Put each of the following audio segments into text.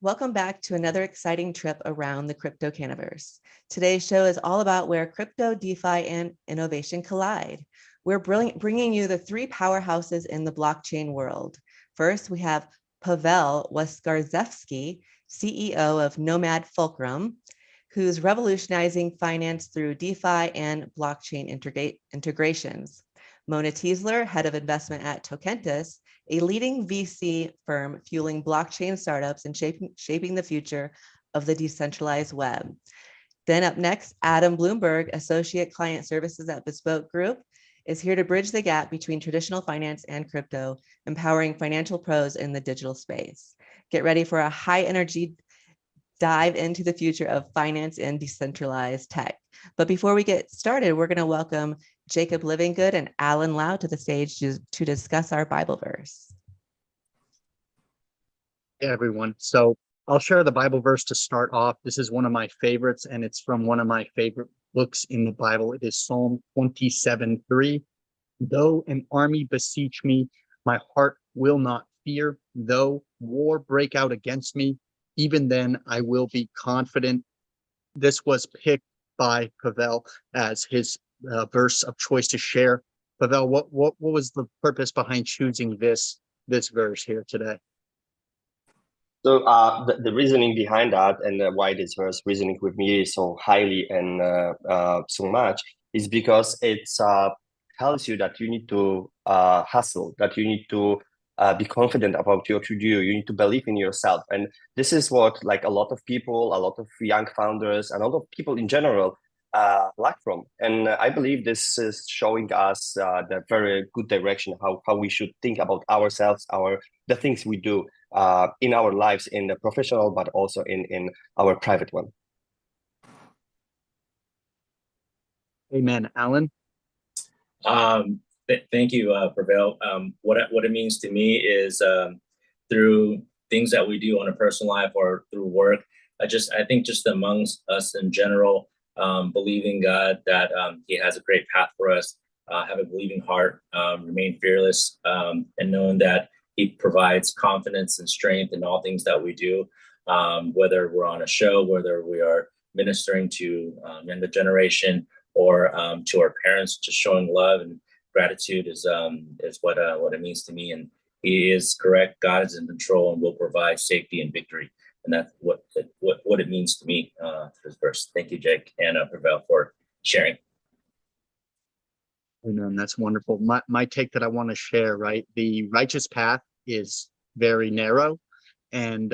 Welcome back to another exciting trip around the crypto canaverse. Today's show is all about where crypto, DeFi, and innovation collide. We're bringing you the three powerhouses in the blockchain world. First, we have Pavel Waskarzewski, CEO of Nomad Fulcrum, who's revolutionizing finance through DeFi and blockchain integrations. Mona Teasler, head of investment at Tokentis, a leading VC firm fueling blockchain startups and shaping the future of the decentralized web. Then up next, Adam Bloomberg, Associate Client Services at Bespoke Group, is here to bridge the gap between traditional finance and crypto, empowering financial pros in the digital space. Get ready for a high energy dive into the future of finance and decentralized tech. But before we get started, we're going to welcome Jacob Livingood and Alan Lau to the stage to discuss our Bible verse. Hey, everyone. So I'll share the Bible verse to start off. This is one of my favorites, and it's from one of my favorite books in the Bible. It is Psalm 27:3. Though an army beseech me, my heart will not fear. Though war break out against me, even then I will be confident. This was picked by Pavel as his verse of choice to share. Pavel, what was the purpose behind choosing this verse here today? So the reasoning behind that and why this verse reasoning with me so highly and so much is because it tells you that you need to hustle, that you need to be confident about what you do. You need to believe in yourself. And this is what like a lot of people, a lot of young founders, and a lot of people in general lack from. And I believe this is showing us the very good direction, how we should think about ourselves, the things we do in our lives, in the professional, but also in our private one. Amen. Alan? Thank you, Pavel. What it means to me is through things that we do on a personal life or through work, I think just amongst us in general, believing God that He has a great path for us, have a believing heart, remain fearless, and knowing that He provides confidence and strength in all things that we do, whether we're on a show, whether we are ministering to younger generation or to our parents, just showing love and gratitude is what it means to me. And He is correct. God is in control and will provide safety and victory. And that's what it means to me, this verse. Thank you, Jake and Pavel, for sharing. Amen. That's wonderful. My take that I want to share, right? The righteous path is very narrow. And,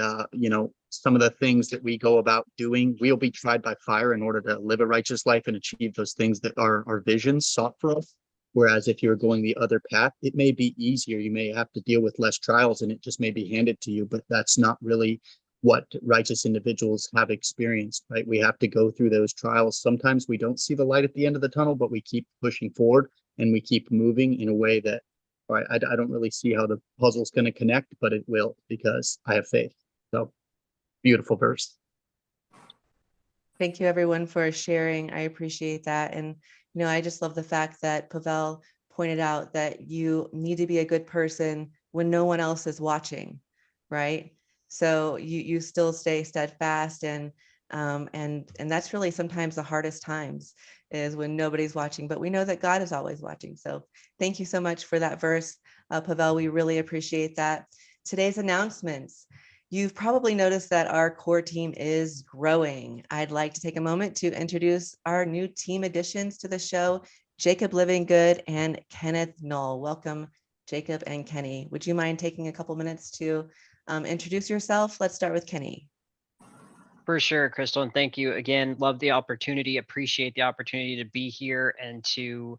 some of the things that we go about doing, we'll be tried by fire in order to live a righteous life and achieve those things that are our visions sought for us. Whereas if you're going the other path, it may be easier. You may have to deal with less trials and it just may be handed to you, but that's not really what righteous individuals have experienced, right? We have to go through those trials. Sometimes we don't see the light at the end of the tunnel, but we keep pushing forward and we keep moving in a way that, all right, I don't really see how the puzzle's going to connect, but it will because I have faith. So beautiful verse. Thank you, everyone, for sharing. I appreciate that. And, I just love the fact that Pavel pointed out that you need to be a good person when no one else is watching, right? So you still stay steadfast, and that's really sometimes the hardest times is when nobody's watching, but we know that God is always watching. So thank you so much for that verse, Pavel. We really appreciate that. Today's announcements. You've probably noticed that our core team is growing. I'd like to take a moment to introduce our new team additions to the show, Jacob Livingood and Kenneth Knoll. Welcome, Jacob and Kenny. Would you mind taking a couple minutes to introduce yourself? Let's start with Kenny. For sure, Crystal, and thank you again. Love the opportunity, appreciate the opportunity to be here and to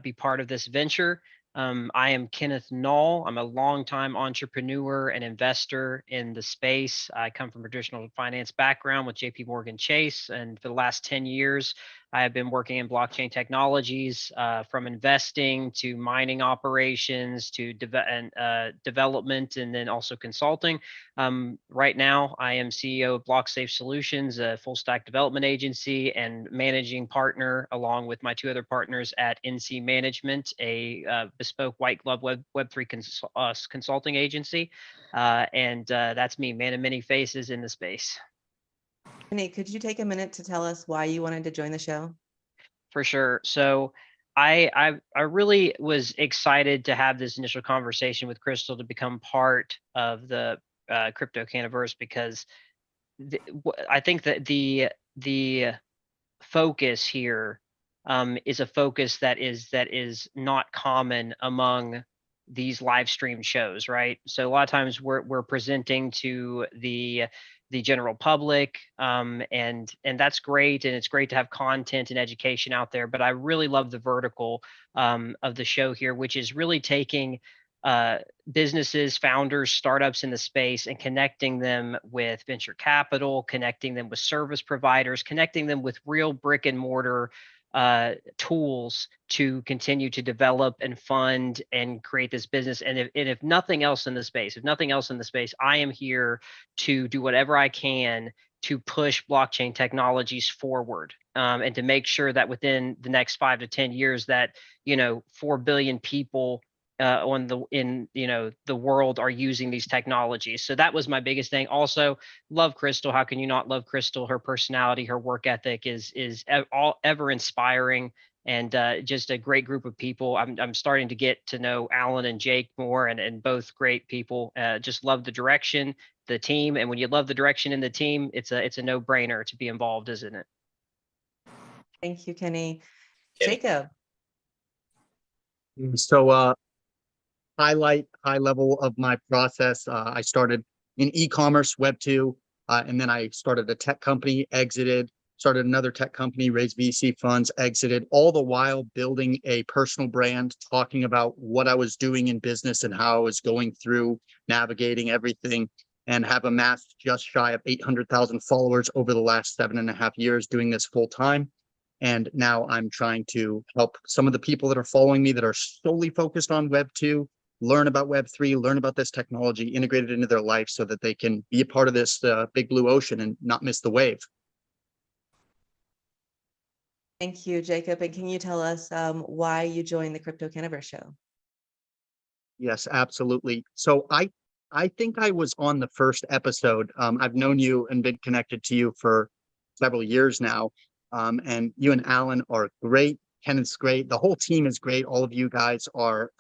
be part of this venture. I am Kenneth Knoll. I'm a longtime entrepreneur and investor in the space. I come from a traditional finance background with JP Morgan Chase, and for the last 10 years, I have been working in blockchain technologies, from investing to mining operations to development, and then also consulting. Right now, I am CEO of BlockSafe Solutions, a full stack development agency, and managing partner along with my two other partners at NC Management, a bespoke white glove Web3 consulting agency. And that's me, man of many faces in the space. Kenny, could you take a minute to tell us why you wanted to join the show? For sure. So I really was excited to have this initial conversation with Crystal to become part of the crypto canaverse, because I think that the focus here is a focus that is not common among these live stream shows, right? So a lot of times we're presenting to the general public, and that's great, and it's great to have content and education out there. But I really love the vertical of the show here, which is really taking businesses, founders, startups in the space and connecting them with venture capital, connecting them with service providers, connecting them with real brick and mortar tools to continue to develop and fund and create this business. And if nothing else in the space, I am here to do whatever I can to push blockchain technologies forward, and to make sure that within the next 5 to 10 years that 4 billion people in the world are using these technologies. So that was my biggest thing. Also, love Crystal. How can you not love Crystal? Her personality, her work ethic is ever inspiring, and just a great group of people. I'm starting to get to know Alan and Jake more, and both great people. Just love the direction, the team, and when you love the direction in the team, it's a no-brainer to be involved, isn't it? Thank you, Kenny. Kenny. Jacob. So high level of my process. I started in e-commerce, Web 2, and then I started a tech company, exited, started another tech company, raised VC funds, exited, all the while building a personal brand, talking about what I was doing in business and how I was going through navigating everything, and have amassed just shy of 800,000 followers over the last 7.5 years doing this full time. And now I'm trying to help some of the people that are following me that are solely focused on Web 2 learn about Web 3, learn about this technology, integrate it into their life so that they can be a part of this big blue ocean and not miss the wave. Thank you, Jacob. And can you tell us why you joined the Crypto Canaverse show? Yes, absolutely. So I think I was on the first episode. I've known you and been connected to you for several years now. And you and Alan are great. Kenneth's great. The whole team is great. All of you guys are,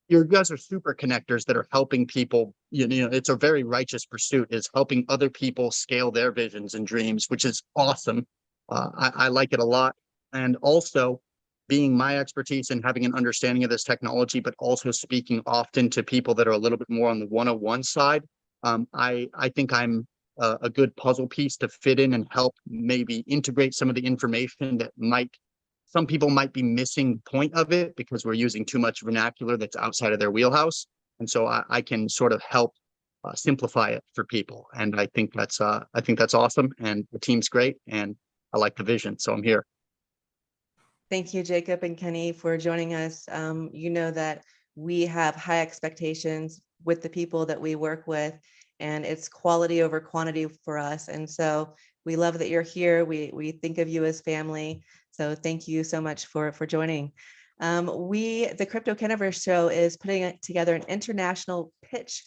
you guys are super connectors that are helping people. It's a very righteous pursuit, is helping other people scale their visions and dreams, which is awesome. I like it a lot. And also being my expertise and having an understanding of this technology, but also speaking often to people that are a little bit more on the 101 side. I think I'm a good puzzle piece to fit in and help maybe integrate some of the information that some people might be missing the point of it because we're using too much vernacular that's outside of their wheelhouse. And so I can sort of help simplify it for people. And I think that's awesome. And the team's great. And I like the vision. So I'm here. Thank you, Jacob and Kenny, for joining us. You know that we have high expectations with the people that we work with, and it's quality over quantity for us. And so we love that you're here. We think of you as family. So thank you so much for joining. The Crypto Canaverse show is putting together an international pitch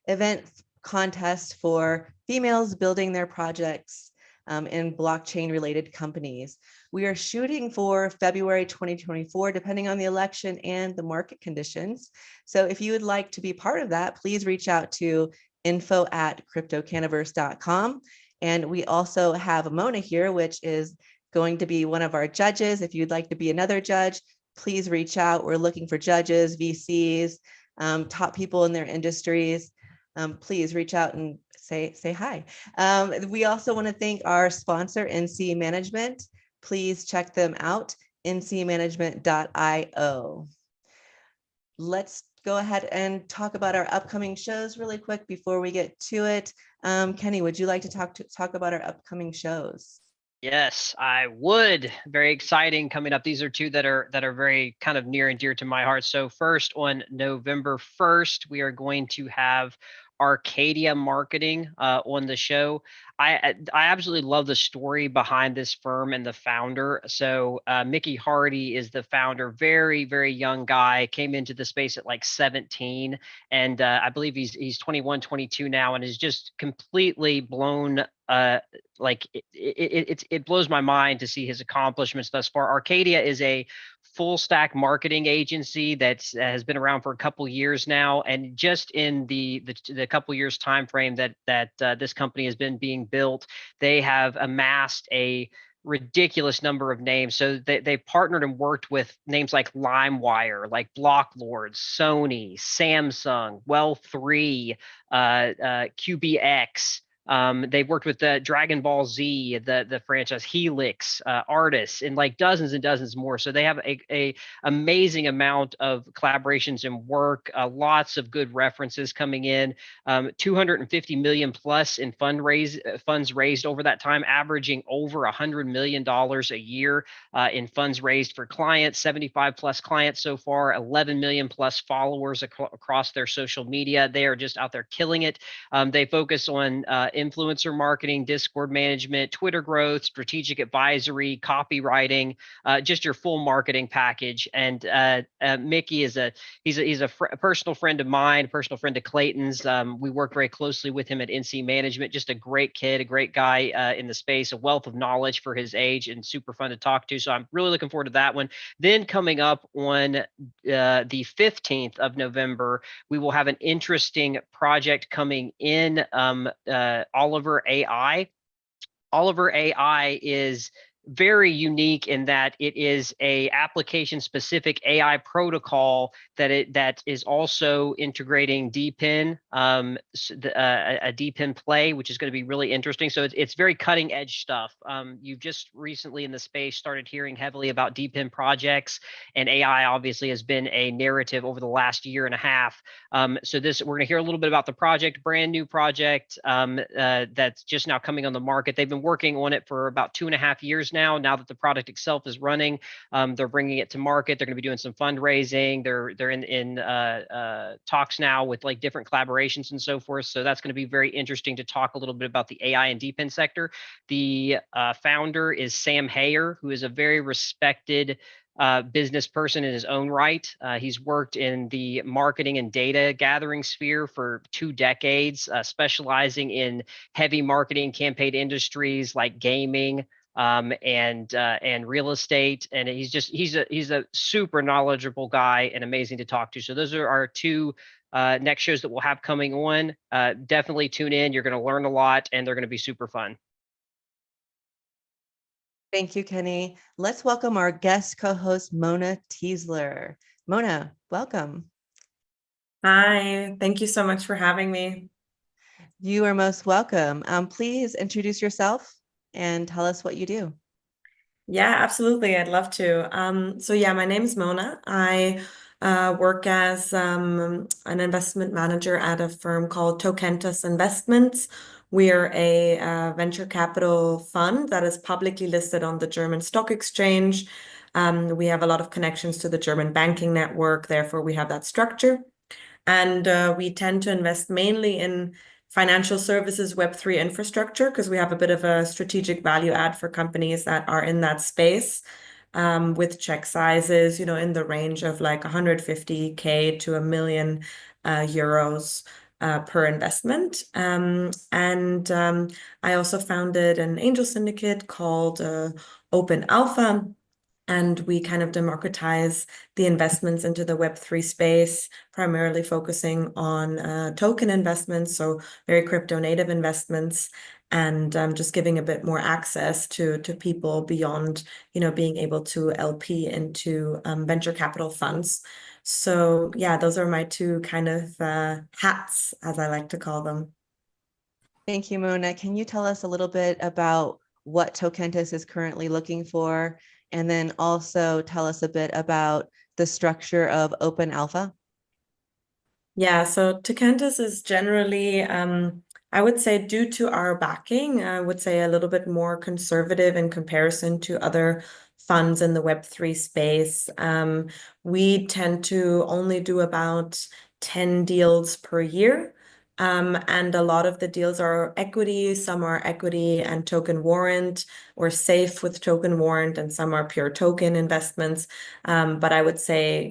event contest for females building their projects in blockchain related companies. We are shooting for February 2024, depending on the election and the market conditions. So if you would like to be part of that, please reach out to info@cryptocanaverse.com. And we also have Mona here, which is going to be one of our judges. If you'd like to be another judge, please reach out. We're looking for judges, VCs, top people in their industries. Please reach out and say hi. We also want to thank our sponsor, NC Management. Please check them out, ncmanagement.io. Let's go ahead and talk about our upcoming shows really quick before we get to it. Kenny, would you like to talk about our upcoming shows? Yes, I would. Very exciting coming up. These are two that are very kind of near and dear to my heart. So first, on November 1st, we are going to have Arcadia Marketing on the show. I absolutely love the story behind this firm and the founder. So Mickey Hardy is the founder, very young guy, came into the space at like 17, and I believe he's 21, 22 now, and is just completely blown like it blows my mind to see his accomplishments thus far. Arcadia is a full stack marketing agency that has been around for a couple years now, and just in the couple years time frame that this company has been being built, they have amassed a ridiculous number of names. So they partnered and worked with names like LimeWire, like Blocklords, Sony, Samsung, Well3, QBX. They've worked with the Dragon Ball Z, the franchise, Helix, artists, and like dozens and dozens more. So they have a amazing amount of collaborations and work. Lots of good references coming in. 250 million plus in funds raised over that time, averaging over $100 million a year in funds raised for clients. 75 plus clients so far. 11 million plus followers across their social media. They are just out there killing it. They focus on influencer marketing, Discord management, Twitter growth, strategic advisory, copywriting, just your full marketing package. And Mickey is a personal friend of mine, personal friend of Clayton's. We work very closely with him at NC Management. Just a great kid, a great guy in the space, a wealth of knowledge for his age, and super fun to talk to. So I'm really looking forward to that one. Then coming up on the 15th of November, we will have an interesting project coming in, Oliver AI. Oliver AI is very unique in that it is a application specific AI protocol that is also integrating DPIN, a DPIN play, which is going to be really interesting. So it's very cutting edge stuff. You've just recently in the space started hearing heavily about DPIN projects, and AI obviously has been a narrative over the last year and a half. So we're going to hear a little bit about the project, brand new project that's just now coming on the market. They've been working on it for about 2.5 years now that the product itself is running. They're bringing it to market. They're going to be doing some fundraising. They're in talks now with like different collaborations and so forth. So that's going to be very interesting to talk a little bit about the AI and DPIN sector. The founder is Sam Hayer, who is a very respected business person in his own right. He's worked in the marketing and data gathering sphere for 2 decades, specializing in heavy marketing campaign industries like gaming, and real estate. And he's a super knowledgeable guy and amazing to talk to. So those are our 2 next shows that we'll have coming on. Definitely tune in. You're going to learn a lot, and they're going to be super fun. Thank you, Kenny. Let's welcome our guest co-host, Mona Teasler. Mona, welcome. Hi, thank you so much for having me. You are most welcome. Please introduce yourself and tell us what you do. Yeah, absolutely. I'd love to. So yeah, my name is Mona. I work as an investment manager at a firm called Tokenization Investments. We're a venture capital fund that is publicly listed on the German stock exchange. We have a lot of connections to the German banking network, therefore we have that structure. And we tend to invest mainly in financial services Web3 infrastructure because we have a bit of a strategic value add for companies that are in that space, with check sizes, in the range of like 150K to €1 million per investment. And I also founded an angel syndicate called Open Alpha. And we kind of democratize the investments into the Web3 space, primarily focusing on token investments, so very crypto native investments, and just giving a bit more access to people beyond, being able to LP into venture capital funds. So yeah, those are my 2 kind of hats, as I like to call them. Thank you, Mona. Can you tell us a little bit about what Tokentis is currently looking for? And then also tell us a bit about the structure of Open Alpha. Yeah, so Tokentis is generally I would say due to our backing, I would say a little bit more conservative in comparison to other funds in the Web3 space. We tend to only do about 10 deals per year. And a lot of the deals are equity, some are equity and token warrant or safe with token warrant, and some are pure token investments. But I would say,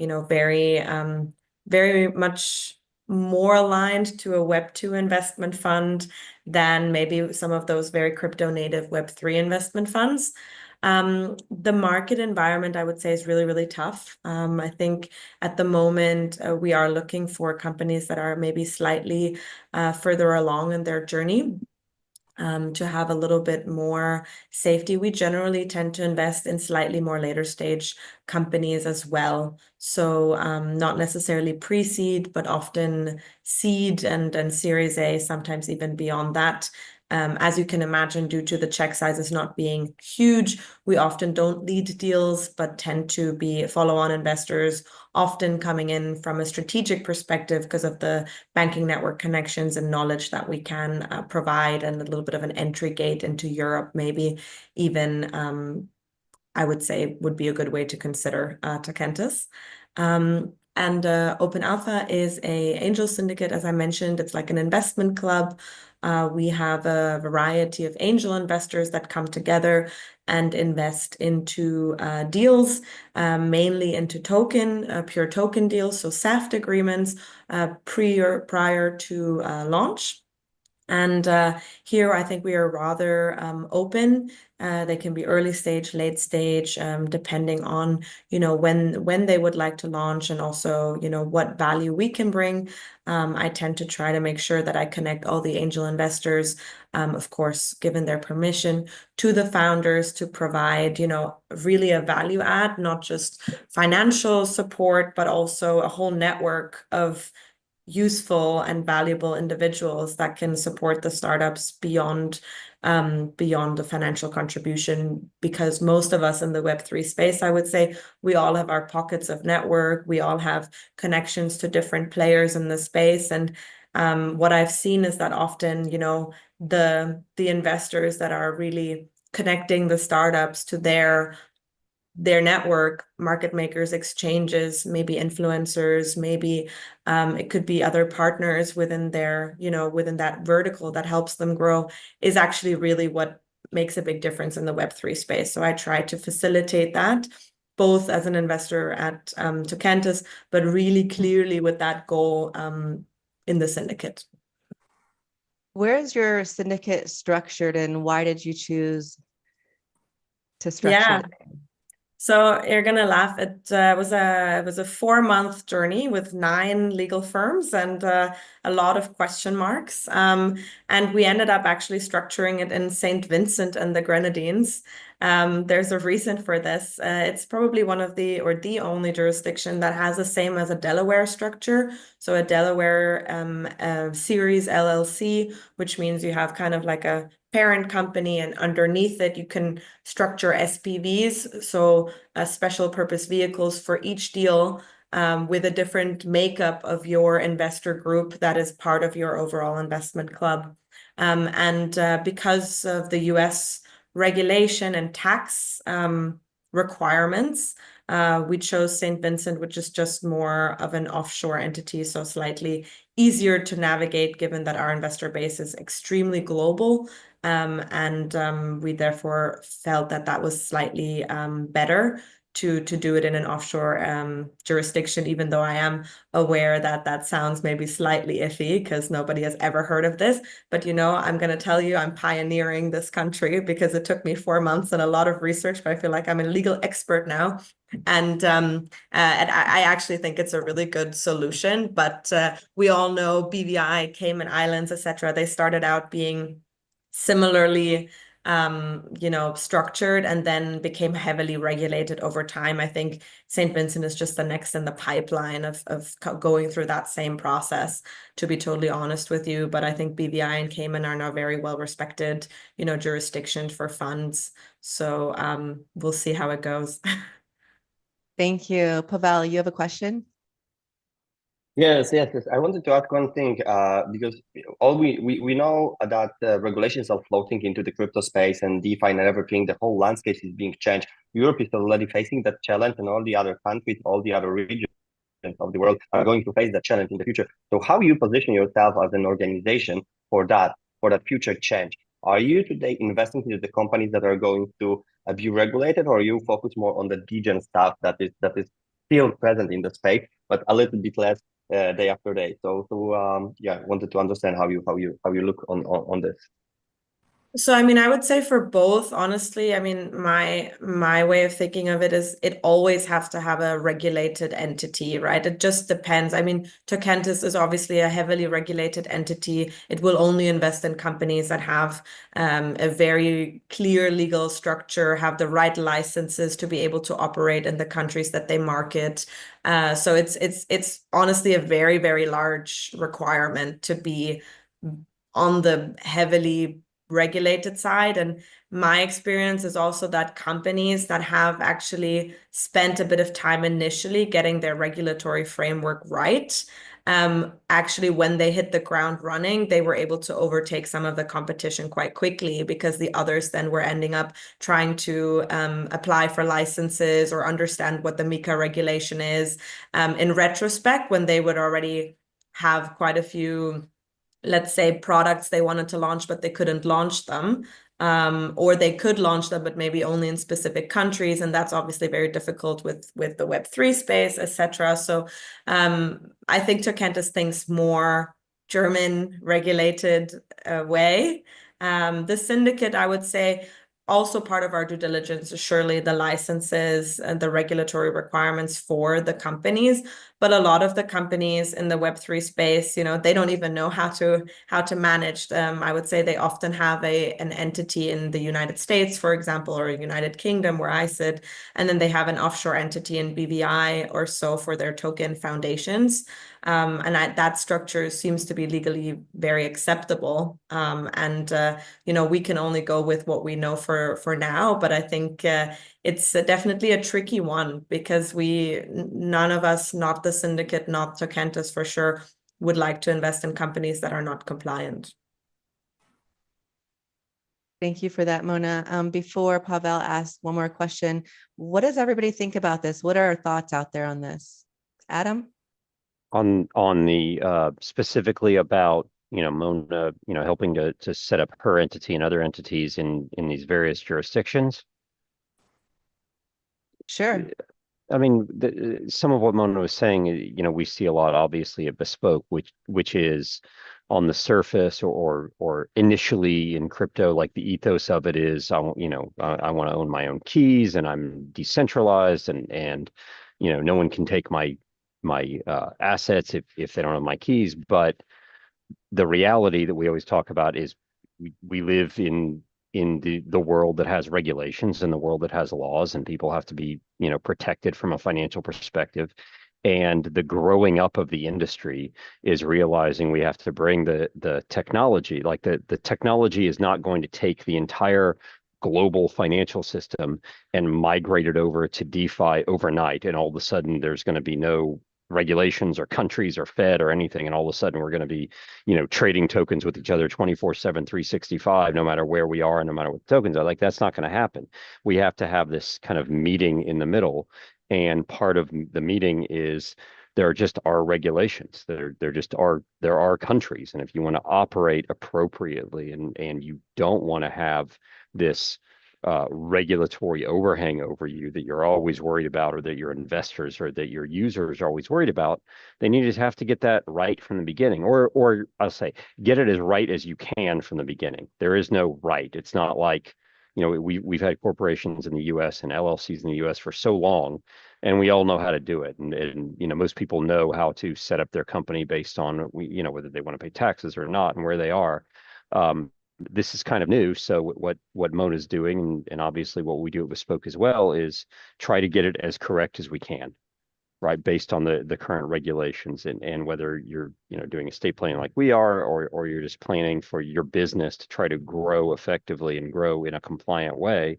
very much more aligned to a Web2 investment fund than maybe some of those very crypto native Web3 investment funds. The market environment, I would say, is really, really tough. I think at the moment, we are looking for companies that are maybe slightly further along in their journey. To have a little bit more safety. We generally tend to invest in slightly more later stage companies as well. So not necessarily pre-seed, but often seed and Series A, sometimes even beyond that. As you can imagine, due to the check sizes not being huge, we often don't lead deals, but tend to be follow-on investors, often coming in from a strategic perspective because of the banking network connections and knowledge that we can provide, and a little bit of an entry gate into Europe, maybe even, I would say would be a good way to consider Tokentis. And Open Alpha is a angel syndicate, as I mentioned. It's like an investment club. We have a variety of angel investors that come together and invest into deals, mainly into pure token deals, so SAFT agreements prior to launch. And here I think we are rather open. They can be early stage, late stage, depending on, when they would like to launch, and also, what value we can bring. I tend to try to make sure that I connect all the angel investors, of course, given their permission, to the founders to provide, really a value add, not just financial support, but also a whole network of useful and valuable individuals that can support the startups beyond the financial contribution. Because most of us in the Web3 space, I would say, we all have our pockets of network, we all have connections to different players in the space. And what I've seen is that often, the investors that are really connecting the startups to their network, market makers, exchanges, maybe influencers, maybe it could be other partners within within that vertical that helps them grow, is actually really what makes a big difference in the Web3 space. So I try to facilitate that, both as an investor at Tokentis, but really clearly with that goal in the syndicate. Where is your syndicate structured, and why did you choose to structure it? So you're gonna laugh. It was a 4-month journey with 9 legal firms and a lot of question marks. And we ended up actually structuring it in St. Vincent and the Grenadines. There's a reason for this. It's probably one of the only jurisdiction that has the same as a Delaware structure. So a Delaware series LLC, which means you have kind of like a parent company, and underneath it you can structure SPVs, so special purpose vehicles for each deal, with a different makeup of your investor group that is part of your overall investment club. And because of the US regulation and tax requirements, we chose St. Vincent, which is just more of an offshore entity, so slightly easier to navigate, given that our investor base is extremely global. And we therefore felt that that was slightly better to do it in an offshore jurisdiction, even though I am aware that that sounds maybe slightly iffy because nobody has ever heard of this. But I'm going to tell you, I'm pioneering this country because it took me 4 months and a lot of research, but I feel like I'm a legal expert now. And I actually think it's a really good solution. But we all know BVI, Cayman Islands, etc. They started out being similarly structured and then became heavily regulated over time. I think St. Vincent is just the next in the pipeline of going through that same process, to be totally honest with you. But I think BVI and Cayman are now very well respected, jurisdictions for funds. So we'll see how it goes. Thank you. Pavel, you have a question? Yes. I wanted to ask one thing, because all we know that regulations are floating into the crypto space and DeFi and everything. The whole landscape is being changed. Europe is already facing that challenge, and all the other countries, all the other regions of the world are going to face that challenge in the future. So how you position yourself as an organization for that future change? Are you today investing into the companies that are going to be regulated, or you focus more on the degen stuff that is still present in the space, but a little bit less day after day? Yeah, wanted to understand how you look on this. So, I mean, I would say for both, honestly, I mean, my way of thinking of it is it always has to have a regulated entity, right? It just depends. I mean, Tokentis is obviously a heavily regulated entity. It will only invest in companies that have a very clear legal structure, have the right licenses to be able to operate in the countries that they market. So it's honestly a very, very large requirement to be on the heavily regulated side. And my experience is also that companies that have actually spent a bit of time initially getting their regulatory framework right, actually, when they hit the ground running, they were able to overtake some of the competition quite quickly, because the others then were ending up trying to apply for licenses or understand what the MiCA regulation is. In retrospect, when they would already have quite a few, let's say, products they wanted to launch, but they couldn't launch them. Or they could launch them, but maybe only in specific countries. And that's obviously very difficult with the Web3 space, etc. So I think Tokentis thinks more German regulated way. The syndicate, I would say, also part of our due diligence is surely the licenses and the regulatory requirements for the companies. But a lot of the companies in the Web3 space, they don't even know how to manage them. I would say they often have an entity in the United States, for example, or United Kingdom, where I sit, and then they have an offshore entity in BVI or so for their token foundations. And that structure seems to be legally very acceptable. We can only go with what we know for now. But I think it's definitely a tricky one, because none of us, not the syndicate, not Tokentis for sure, would like to invest in companies that are not compliant. Thank you for that, Mona. Before Pavel asks one more question, what does everybody think about this? What are our thoughts out there on this? Adam? On the specifically about Mona helping to set up her entity and other entities in these various jurisdictions. Sure. I mean, some of what Mona was saying, we see a lot, obviously, at Bespoke, which is on the surface or initially in crypto, like the ethos of it is, I want to own my own keys, and I'm decentralized, and no one can take my assets if they don't have my keys. But the reality that we always talk about is we live in the world that has regulations and the world that has laws, and people have to be protected from a financial perspective. And the growing up of the industry is realizing we have to bring the technology, like the technology is not going to take the entire global financial system and migrate it over to DeFi overnight, and all of a sudden there's going to be no regulations or countries or Fed or anything, and all of a sudden we're going to be trading tokens with each other 24/7 365, no matter where we are and no matter what the tokens are. Like, that's not going to happen. We have to have this kind of meeting in the middle, and part of the meeting is there just are regulations. There are countries, and if you want to operate appropriately and you don't want to have this regulatory overhang over you that you're always worried about, or that your investors or that your users are always worried about, then you just have to get that right from the beginning, or I'll say get it as right as you can from the beginning. There is no right. It's not like, we've had corporations in the US and LLCs in the US for so long, and we all know how to do it. And most people know how to set up their company based on, whether they want to pay taxes or not and where they are. This is kind of new. So what Mona's doing, and obviously what we do at Bespoke as well, is try to get it as correct as we can, right, based on the current regulations. And whether you're doing estate planning like we are, or you're just planning for your business to try to grow effectively and grow in a compliant way,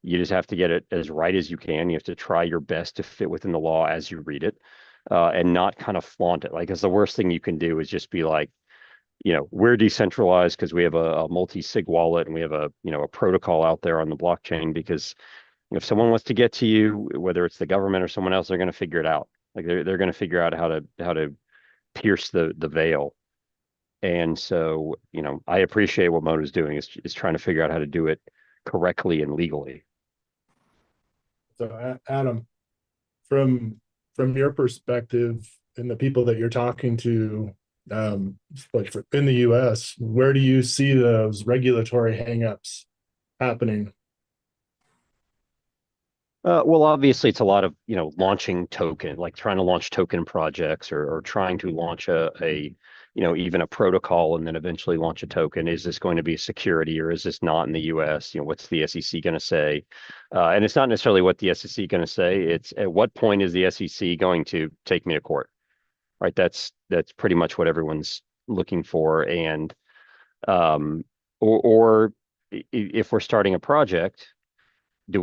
you just have to get it as right as you can. You have to try your best to fit within the law as you read it. and not kind of flaunt it. Like, it's the worst thing you can do is just be like, we're decentralized because we have a multi-sig wallet and we have a protocol out there on the blockchain, because if someone wants to get to you, whether it's the government or someone else, they're going to figure it out. Like, they're going to figure out how to pierce the veil. And so, I appreciate what Mona's doing, is trying to figure out how to do it correctly and legally. So Adam, from your perspective and the people that you're talking to, in the US, where do you see those regulatory hangups happening? Well, obviously, it's a lot of launching token, like trying to launch token projects, or trying to launch a even a protocol, and then eventually launch a token. Is this going to be a security, or is this not in the U.S.? What's the SEC going to say? And it's not necessarily what the SEC going to say. It's at what point is the SEC going to take me to court? Right. That's pretty much what everyone's looking for. And or if we're starting a project,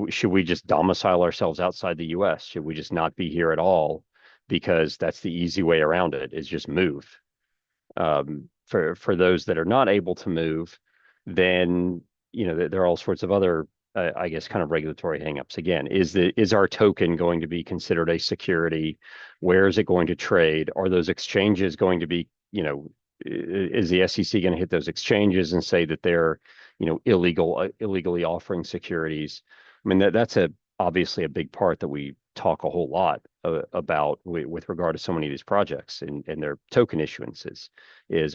should we just domicile ourselves outside the US? Should we just not be here at all? Because that's the easy way around it, is just move. For those that are not able to move, then there are all sorts of other I guess kind of regulatory hangups. Again, is our token going to be considered a security? Where is it going to trade? Are those exchanges going to be, is the SEC going to hit those exchanges and say that they're illegally offering securities? I mean, that's obviously a big part that we talk a whole lot about with regard to so many of these projects and their token issuances.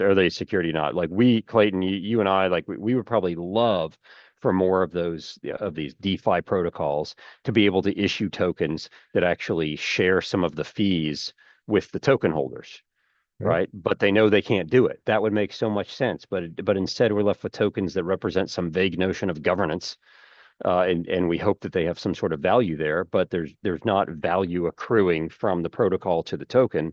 Are they security or not? Like, Clayton, you and I, like, we would probably love for more of these DeFi protocols to be able to issue tokens that actually share some of the fees with the token holders. Right. But they know they can't do it. That would make so much sense. But instead, we're left with tokens that represent some vague notion of governance. And we hope that they have some sort of value there, but there's not value accruing from the protocol to the token.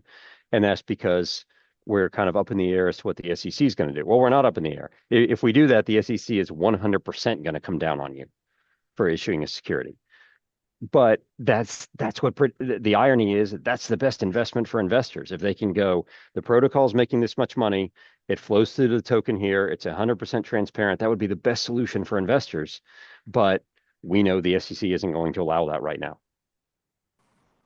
And that's because we're kind of up in the air as to what the SEC is going to do. Well, we're not up in the air. If we do that, the SEC is 100% going to come down on you for issuing a security. But that's what the irony is. That's the best investment for investors. If they can go, the protocol is making this much money, it flows through the token here, it's 100% transparent. That would be the best solution for investors. But we know the SEC isn't going to allow that right now.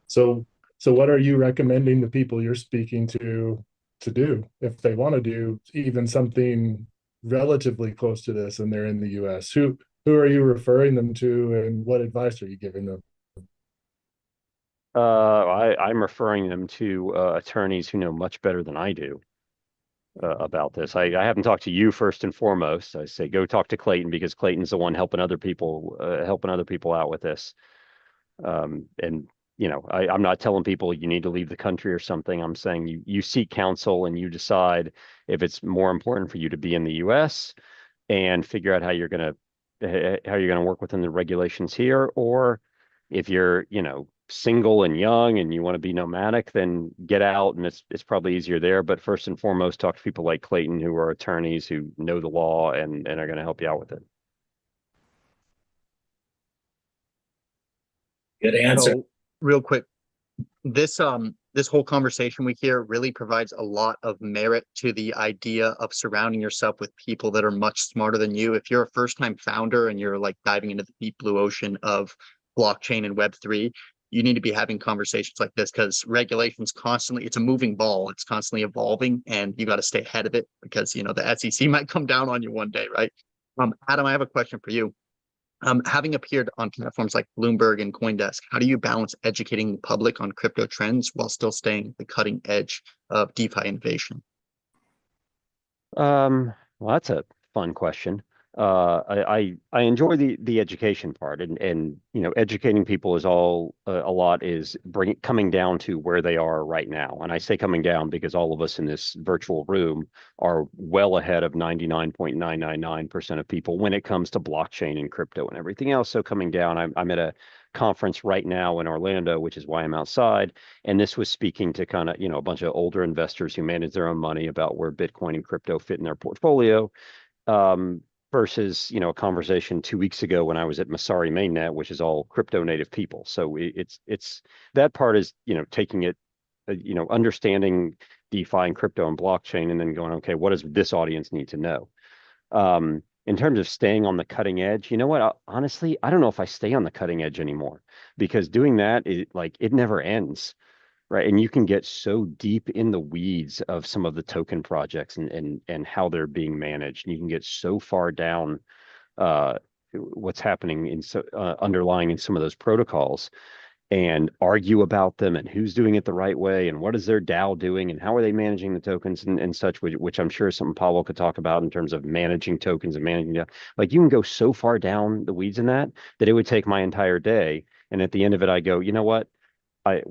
So what are you recommending the people you're speaking to do if they want to do even something relatively close to this and they're in the US? Who are you referring them to, and what advice are you giving them? I'm referring them to attorneys who know much better than I do about this. I haven't talked to you first and foremost. I say go talk to Clayton, because Clayton's the one helping other people out with this. And I'm not telling people you need to leave the country or something. I'm saying you seek counsel and you decide if it's more important for you to be in the US and figure out how you're going to work within the regulations here, or if you're single and young and you want to be nomadic, then get out, and it's probably easier there. But first and foremost, talk to people like Clayton, who are attorneys who know the law and are going to help you out with it. Good answer. So, real quick, this whole conversation we hear really provides a lot of merit to the idea of surrounding yourself with people that are much smarter than you. If you're a first-time founder and you're like diving into the deep blue ocean of blockchain and Web3, you need to be having conversations like this, because regulations it's a moving ball. It's constantly evolving, and you got to stay ahead of it, because the SEC might come down on you one day, right? Adam, I have a question for you. Having appeared on platforms like Bloomberg and CoinDesk, how do you balance educating the public on crypto trends while still staying at the cutting edge of DeFi innovation? Well, that's a fun question. I enjoy the education part, and educating people is all a lot is coming down to where they are right now. And I say coming down because all of us in this virtual room are well ahead of 99.999% of people when it comes to blockchain and crypto and everything else. So coming down, I'm at a conference right now in Orlando, which is why I'm outside. And this was speaking to kind of, a bunch of older investors who manage their own money about where Bitcoin and crypto fit in their portfolio. Versus, a conversation 2 weeks ago when I was at Masari Mainnet, which is all crypto native people. So it's that part is, taking it understanding DeFi and crypto and blockchain, and then going, okay, what does this audience need to know? In terms of staying on the cutting edge, you know what? Honestly, I don't know if I stay on the cutting edge anymore, because doing that is like, it never ends, right? And you can get so deep in the weeds of some of the token projects and how they're being managed. And you can get so far down what's happening in underlying in some of those protocols, and argue about them and who's doing it the right way and what is their DAO doing and how are they managing the tokens and such, which I'm sure is something Pablo could talk about in terms of managing tokens and managing. Like, you can go so far down the weeds in that it would take my entire day. And at the end of it, I go, you know what? I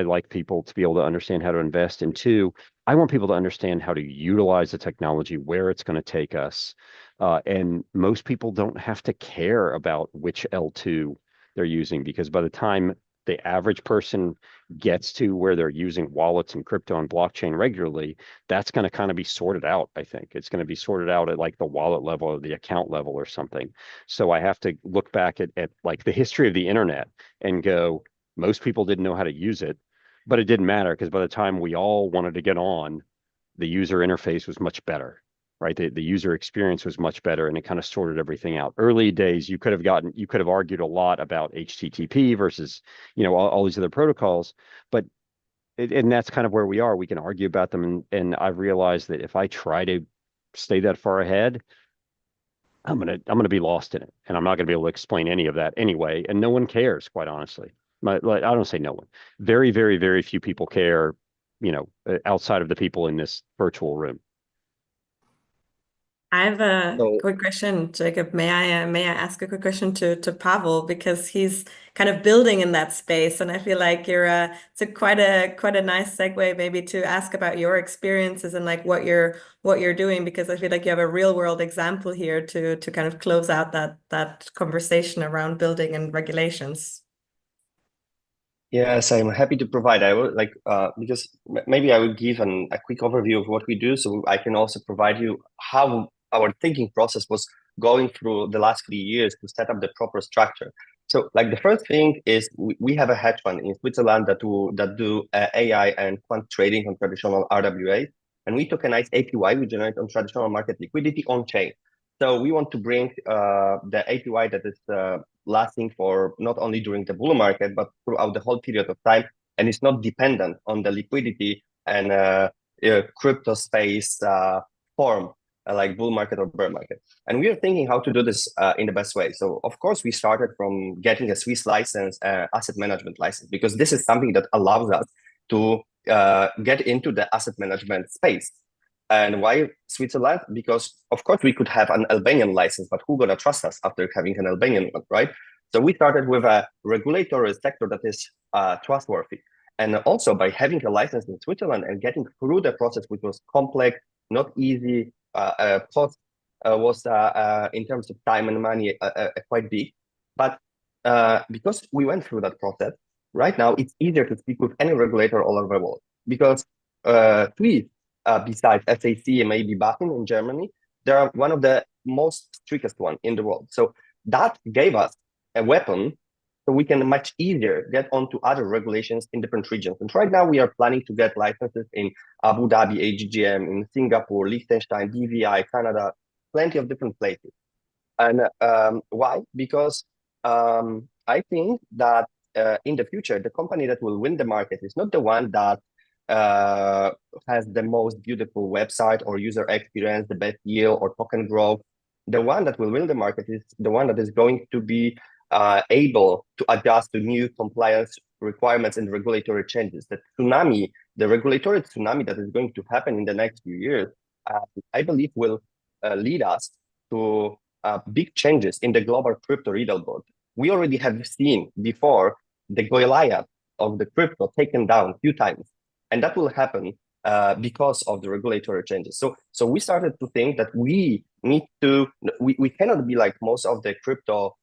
like people to be able to understand how to invest. And two, I want people to understand how to utilize the technology, where it's going to take us. And most people don't have to care about which L2 they're using, because by the time the average person gets to where they're using wallets and crypto and blockchain regularly, that's going to kind of be sorted out. I think it's going to be sorted out at like the wallet level or the account level or something. So I have to look back at like the history of the internet and go, most people didn't know how to use it, but it didn't matter, because by the time we all wanted to get on, the user interface was much better, right? The user experience was much better, and it kind of sorted everything out. Early days, you could have argued a lot about HTTP versus, all these other protocols, but and that's kind of where we are. We can argue about them, and I've realized that if I try to stay that far ahead, I'm gonna be lost in it, and I'm not gonna be able to explain any of that anyway, and no one cares, quite honestly. I don't say no one. Very, very, very few people care, outside of the people in this virtual room. I have a So- quick question, Jacob. May I ask a quick question to Pavel, because he's kind of building in that space, and I feel like it's quite a nice segue maybe to ask about your experiences and like what you're doing, because I feel like you have a real world example here to kind of close out that conversation around building and regulations. Yes, I'm happy to provide. I would like because maybe I would give a quick overview of what we do, so I can also provide you how our thinking process was going through the last few years to set up the proper structure. So, like, the first thing is we have a hedge fund in Switzerland that do AI and quant trading on traditional RWA, and we tokenize APY we generate on traditional market liquidity on chain. So we want to bring the APY that is lasting for not only during the bull market, but throughout the whole period of time. And it's not dependent on the liquidity and crypto space form, like bull market or bear market. And we are thinking how to do this in the best way. So of course, we started from getting a Swiss license, asset management license, because this is something that allows us to get into the asset management space. And why Switzerland? Because of course we could have an Albanian license, but who's gonna trust us after having an Albanian one, right? So we started with a regulatory sector that is trustworthy. And also by having a license in Switzerland and getting through the process, which was complex, not easy, cost was in terms of time and money quite big. But because we went through that process, right now it's easier to speak with any regulator all over the world, because Swiss, besides SAC and maybe BaFin in Germany, they are one of the most strictest one in the world. So that gave us a weapon, so we can much easier get onto other regulations in different regions. And right now we are planning to get licenses in Abu Dhabi, AGGM, in Singapore, Liechtenstein, DVI, Canada, plenty of different places. And why? Because I think that in the future, the company that will win the market is not the one that has the most beautiful website or user experience, the best yield or token growth. The one that will win the market is the one that is going to be able to adjust to new compliance requirements and regulatory changes. The regulatory tsunami that is going to happen in the next few years, I believe will lead us to big changes in the global crypto retail board. We already have seen before the Goliath of the crypto taken down a few times. And that will happen because of the regulatory changes. So we started to think that we cannot be like most of the crypto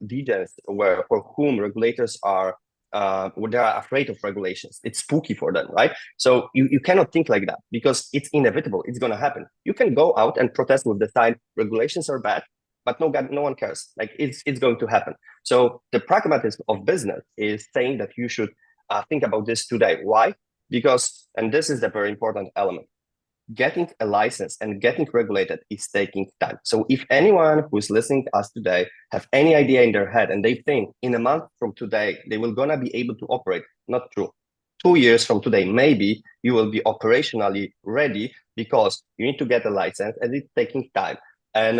diligence for whom regulators are they are afraid of regulations. It's spooky for them, right? So you cannot think like that, because it's inevitable. It's going to happen. You can go out and protest with the sign regulations are bad, but no one cares. Like it's going to happen. So the pragmatism of business is saying that you should think about this today. Why? Because, and this is the very important element, getting a license and getting regulated is taking time. So if anyone who's listening to us today have any idea in their head and they think in a month from today, they will gonna be able to operate, not true. 2 years from today, maybe you will be operationally ready because you need to get a license and it's taking time. And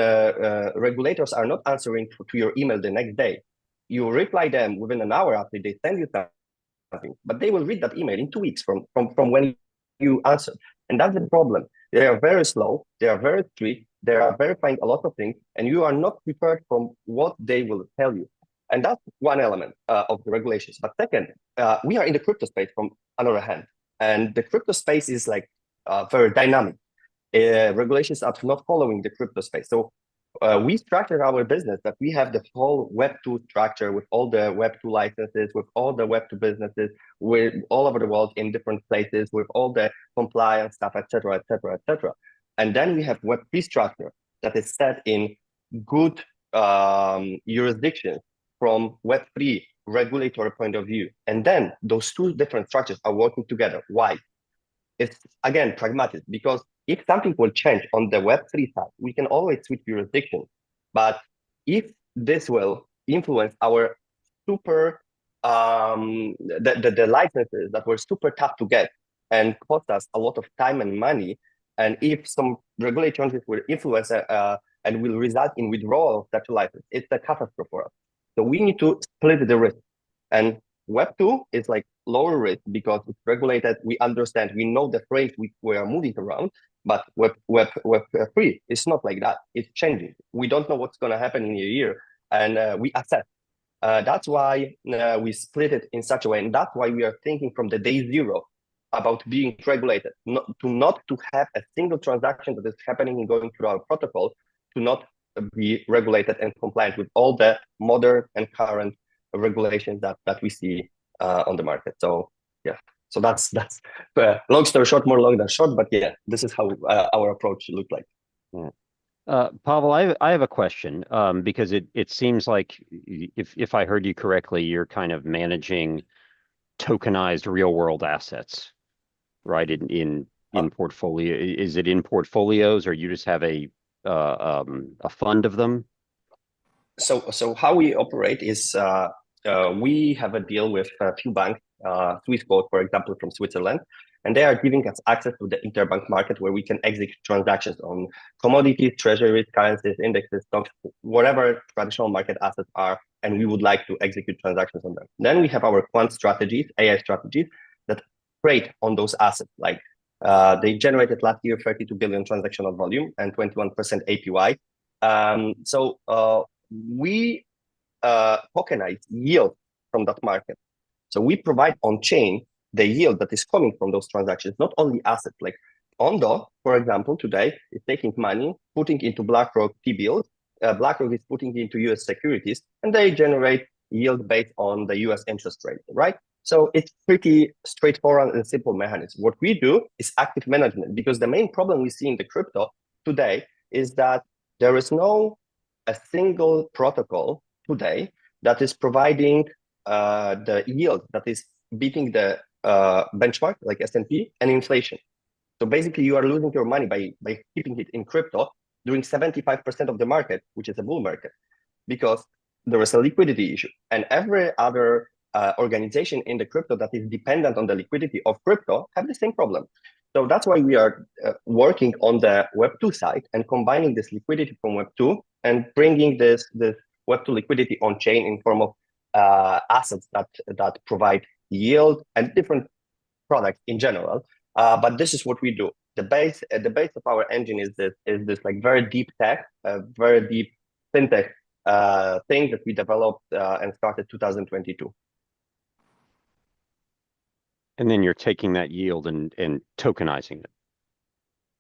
regulators are not answering to your email the next day. You reply them within an hour after they send you something, but they will read that email in 2 weeks from when you answer. And that's the problem. They are very slow, they are very strict, they are verifying a lot of things, and you are not prepared from what they will tell you. And that's one element of the regulations. But second, we are in the crypto space from another hand. And the crypto space is like very dynamic. Regulations are not following the crypto space. So we structure our business that we have the whole Web2 structure with all the Web2 licenses, with all the Web2 businesses, with all over the world in different places, with all the compliance stuff, etc., etc., etc. And then we have Web3 structure that is set in good jurisdictions from Web3 regulatory point of view. And then those two different structures are working together. Why? It's, again, pragmatic, because if something will change on the Web3 side, we can always switch jurisdiction. But if this will influence our super, the licenses that were super tough to get and cost us a lot of time and money, and if some regulatory changes will influence and will result in withdrawal of such a license, it's a catastrophe for us. So we need to split the risk. And Web2 is like lower risk because it's regulated. We understand, we know the frames we are moving around, but Web3 is not like that. It's changing. We don't know what's going to happen in a year, and we assess. That's why we split it in such a way, and that's why we are thinking from the day zero about being regulated, not to have a single transaction that is happening and going through our protocol, to not be regulated and compliant with all the modern and current regulations that we see on the market. So yeah, so that's long story short, more long than short, but yeah, this is how our approach looked like. Pavel, I have a question, because it seems like, if I heard you correctly, you're kind of managing tokenized real world assets, right? In portfolio, is it in portfolios, or you just have a fund of them? So how we operate is we have a deal with a few banks, Swissquote, for example, from Switzerland, and they are giving us access to the interbank market where we can execute transactions on commodities, treasuries, currencies, indexes, stocks, whatever traditional market assets are, and we would like to execute transactions on them. Then we have our quant strategies, AI strategies, that trade on those assets. Like they generated last year 32 billion transactional volume and 21% APY. So we tokenize yield from that market. So we provide on-chain the yield that is coming from those transactions, not only assets. Like Ondo, for example, today is taking money, putting into BlackRock T-bills. BlackRock is putting into US securities, and they generate yield based on the US interest rate, right? So it's pretty straightforward and simple mechanism. What we do is active management, because the main problem we see in the crypto today is that there is a single protocol today that is providing the yield that is beating the benchmark, like S&P, and inflation. So basically, you are losing your money by keeping it in crypto during 75% of the market, which is a bull market, because there is a liquidity issue. And every other organization in the crypto that is dependent on the liquidity of crypto have the same problem. So that's why we are working on the Web2 side and combining this liquidity from Web2 and bringing this Web2 liquidity on chain in form of assets that provide yield and different products in general. But this is what we do. The base of our engine is this like very deep tech, very deep fintech thing that we developed and started 2022. And then you're taking that yield and tokenizing it.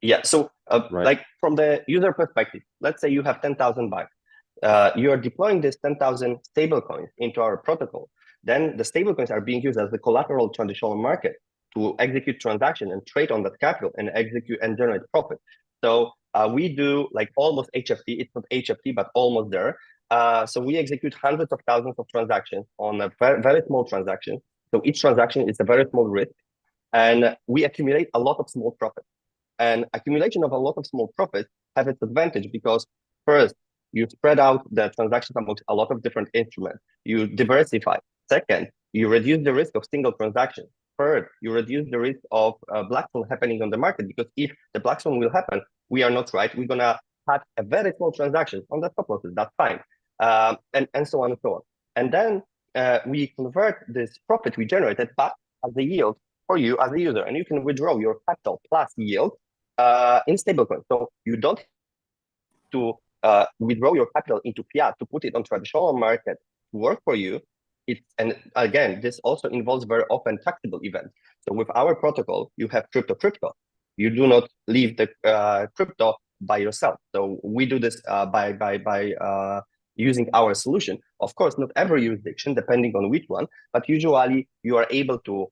Yeah. So Right. like from the user perspective, let's say you have 10,000 bucks. You are deploying this 10,000 stablecoins into our protocol. Then the stablecoins are being used as the collateral traditional market to execute transaction and trade on that capital and execute and generate profit. So we do like almost HFT. It's not HFT, but almost there. So we execute hundreds of thousands of transactions on a very, very small transaction. So each transaction is a very small risk, and we accumulate a lot of small profits. And accumulation of a lot of small profits have its advantage because first, you spread out the transactions amongst a lot of different instruments. You diversify. Second, you reduce the risk of single transactions. Third, you reduce the risk of black swan happening on the market, because if the black swan will happen, we are not right. We're gonna have a very small transaction on the stop losses. That's fine, and so on and so on. And then we convert this profit we generated back as a yield for you as a user, and you can withdraw your capital plus yield in stablecoin. So you don't to withdraw your capital into fiat to put it on traditional market to work for you. And again, this also involves very often taxable events. So with our protocol, you have crypto. You do not leave the crypto by yourself. So we do this by using our solution. Of course, not every jurisdiction, depending on which one, but usually you are able to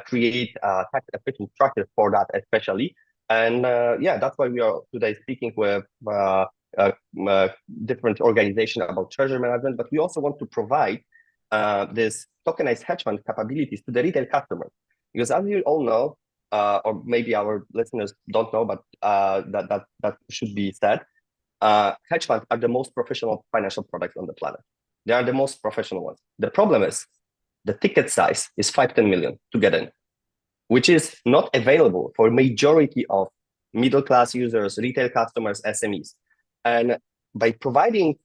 create tax efficient structure for that, especially. And yeah, that's why we are today speaking with different organizations about treasury management, but we also want to provide this tokenized hedge fund capabilities to the retail customers. Because as you all know, or maybe our listeners don't know, but that should be said, hedge funds are the most professional financial products on the planet. They are the most professional ones. The problem is the ticket size is 5-10 million to get in, which is not available for majority of middle-class users, retail customers, SMEs. And by providing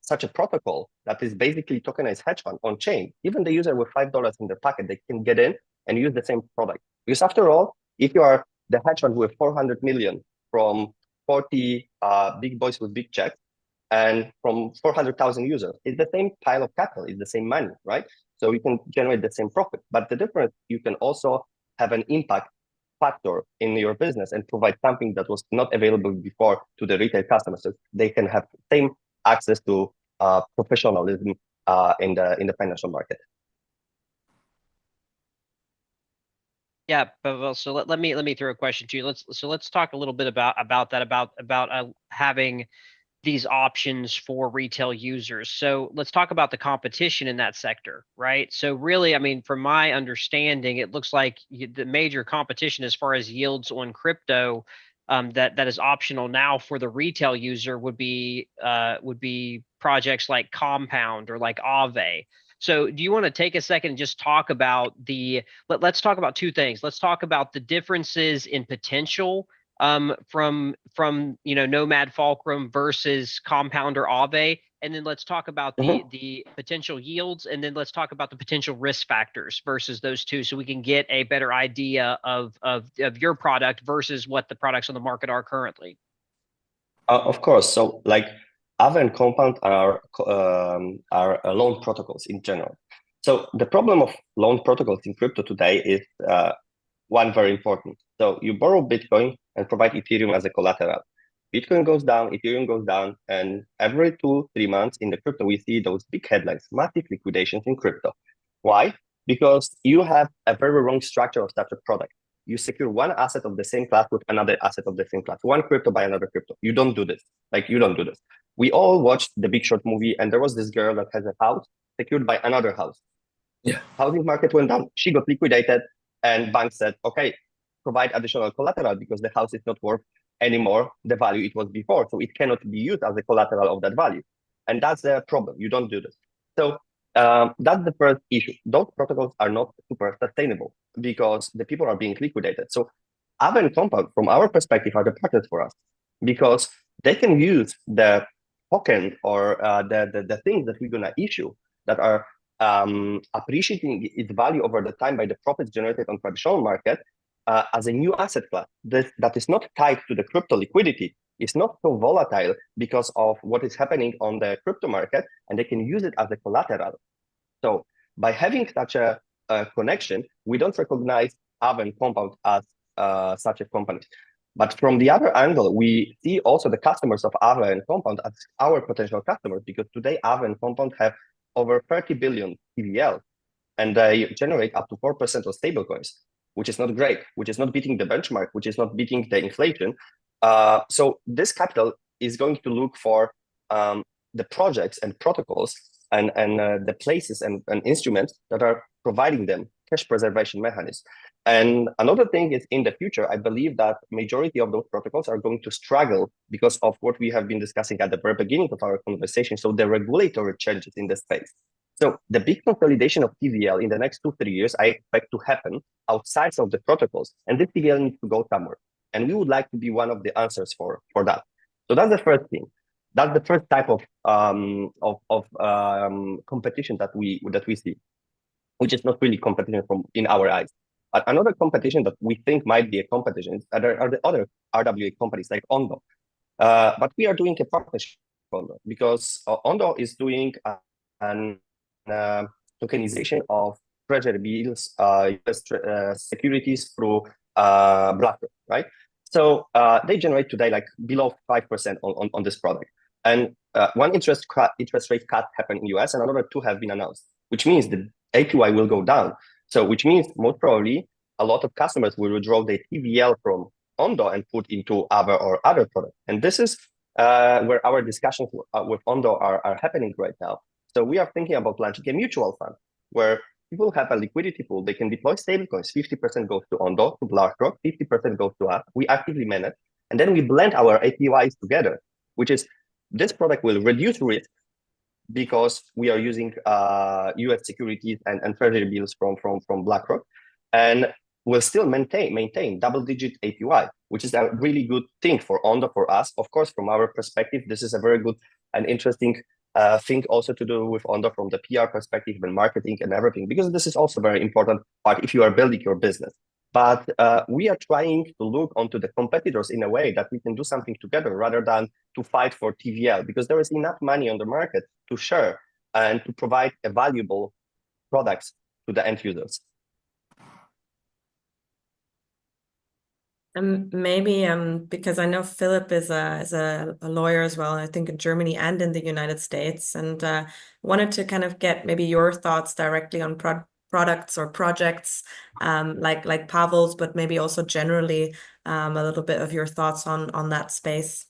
such a protocol that is basically tokenized hedge fund on chain, even the user with $5 in their pocket, they can get in and use the same product. Because after all, if you are the hedge fund with 400 million from 40 big boys with big checks and from 400,000 users, it's the same pile of capital, it's the same money, right? So you can generate the same profit. But the difference, you can also have an impact factor in your business and provide something that was not available before to the retail customers, so they can have same access to professionalism in the financial market. Yeah, Pavel. So let me throw a question to you. Let's talk a little bit about that about having these options for retail users. So let's talk about the competition in that sector, right? So really, I mean, from my understanding, it looks like the major competition as far as yields on crypto that is optional now for the retail user would be projects like Compound or like Aave. So do you want to take a second and just talk about let's talk about two things. Let's talk about the differences in potential from Nomad Fulcrum versus Compound or Aave, and then let's talk about the potential yields, and then let's talk about the potential risk factors versus those two, so we can get a better idea of your product versus what the products on the market are currently. Of course. So like Aave and Compound are loan protocols in general. So the problem of loan protocols in crypto today is one very important. So you borrow Bitcoin and provide Ethereum as a collateral. Bitcoin goes down, Ethereum goes down, and every 2-3 months in the crypto, we see those big headlines, massive liquidations in crypto. Why? Because you have a very wrong structure of such a product. You secure one asset of the same class with another asset of the same class, one crypto by another crypto. You don't do this. You don't do this. We all watched the Big Short movie, and there was this girl that has a house secured by another house. Yeah. Housing market went down, she got liquidated, and bank said, okay, provide additional collateral because the house is not worth anymore the value it was before. So it cannot be used as a collateral of that value. And that's the problem. You don't do this. So that's the first issue. Those protocols are not super sustainable because the people are being liquidated. So Aave and Compound, from our perspective, are the partners for us because they can use the token or the things that we're going to issue that are appreciating its value over the time by the profits generated on traditional market as a new asset class that is not tied to the crypto liquidity. It's not so volatile because of what is happening on the crypto market, and they can use it as a collateral. So by having such a connection, we don't recognize Aave and Compound as such a company. But from the other angle, we see also the customers of Aave and Compound as our potential customers, because today Aave and Compound have over 30 billion TVL, and they generate up to 4% of stablecoins, which is not great, which is not beating the benchmark, which is not beating the inflation. So this capital is going to look for the projects and protocols and the places and instruments that are providing them cash preservation mechanism. And another thing is, in the future, I believe that majority of those protocols are going to struggle because of what we have been discussing at the very beginning of our conversation. So the regulatory changes in the space. So the big consolidation of TVL in the next 2-3 years, I expect to happen outside of the protocols, and this TVL needs to go somewhere. And we would like to be one of the answers for that. So that's the first thing. That's the first type of competition that we see, which is not really competition in our eyes. But another competition that we think might be a competition are the other RWA companies like Ondo. But we are doing a partnership with Ondo because Ondo is doing an tokenization of treasury bills, US securities through BlackRock, right? So they generate today like below 5% on this product. And one interest rate cut happened in US and another 2 have been announced, which means the APY will go down. So which means most probably a lot of customers will withdraw their TVL from Ondo and put into other products. And this is where our discussions with Ondo are happening right now. So we are thinking about launching a mutual fund where people have a liquidity pool. They can deploy stablecoins. 50% goes to Ondo, to BlackRock, 50% goes to us. We actively manage, and then we blend our APYs together, which is this product will reduce risk because we are using US securities and treasury bills from BlackRock, and we'll still maintain double-digit APY, which is a really good thing for Ondo, for us. Of course, from our perspective, this is a very good and interesting thing also to do with Ondo from the PR perspective and marketing and everything, because this is also very important part if you are building your business. But we are trying to look onto the competitors in a way that we can do something together rather than to fight for TVL, because there is enough money on the market to share and to provide a valuable products to the end users. Maybe because I know Philip is a lawyer as well, I think in Germany and in the United States, and wanted to kind of get maybe your thoughts directly on products or projects like Pavel's, but maybe also generally a little bit of your thoughts on that space.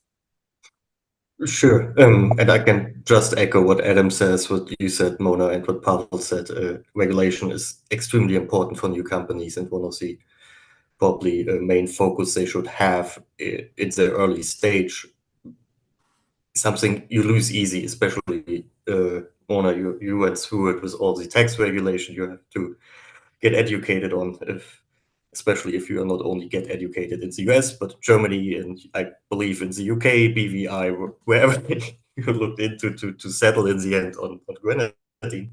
Sure, and I can just echo what Adam says, what you said, Mona, and what Pavel said. Regulation is extremely important for new companies, and one of the probably main focus they should have in the early stage. Something you lose easy, especially Mona, you went through it with all the tax regulation you have to get educated on, especially if you are not only get educated in the US, but Germany, and I believe in the UK, BVI, wherever you looked into to settle in the end on Grenadine.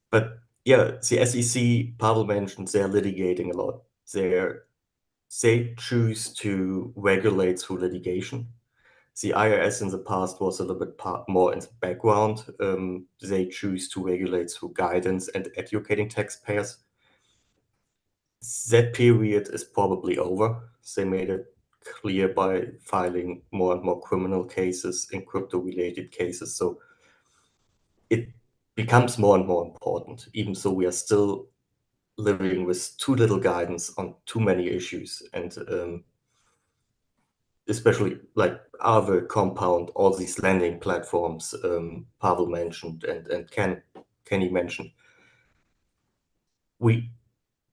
But yeah, the SEC, Pavel mentioned, they're litigating a lot. They choose to regulate through litigation. The IRS in the past was a little bit more in the background. They choose to regulate through guidance and educating taxpayers. That period is probably over. They made it clear by filing more and more criminal cases and crypto-related cases. So it becomes more and more important, even so we are still living with too little guidance on too many issues. And especially like Aave, Compound, all these lending platforms Pavel mentioned and Kenny mentioned.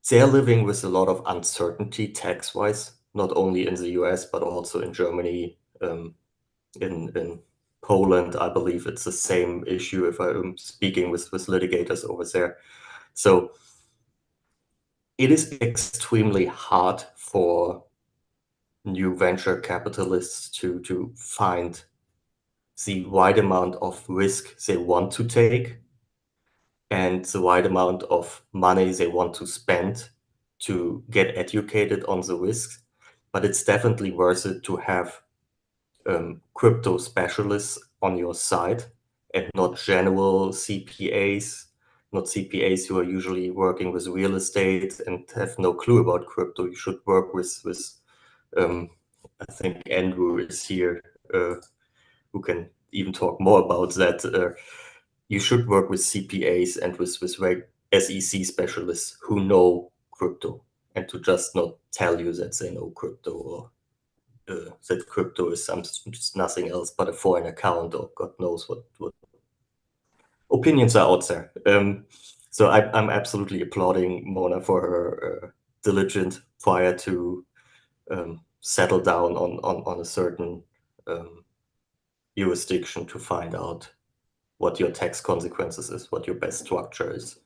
They're living with a lot of uncertainty tax-wise, not only in the US, but also in Germany, in Poland. I believe it's the same issue if I'm speaking with litigators over there. So it is extremely hard for new venture capitalists to find the right amount of risk they want to take and the right amount of money they want to spend to get educated on the risks. But it's definitely worth it to have crypto specialists on your side and not general CPAs, not CPAs who are usually working with real estate and have no clue about crypto. You should work with I think Andrew is here, who can even talk more about that. You should work with CPAs and with SEC specialists who know crypto, and to just not tell you that they know crypto or that crypto is nothing else but a foreign account or God knows what opinions are out there. So I'm absolutely applauding Mona for her diligent fire to settle down on a certain jurisdiction to find out what your tax consequences is, what your best structure is,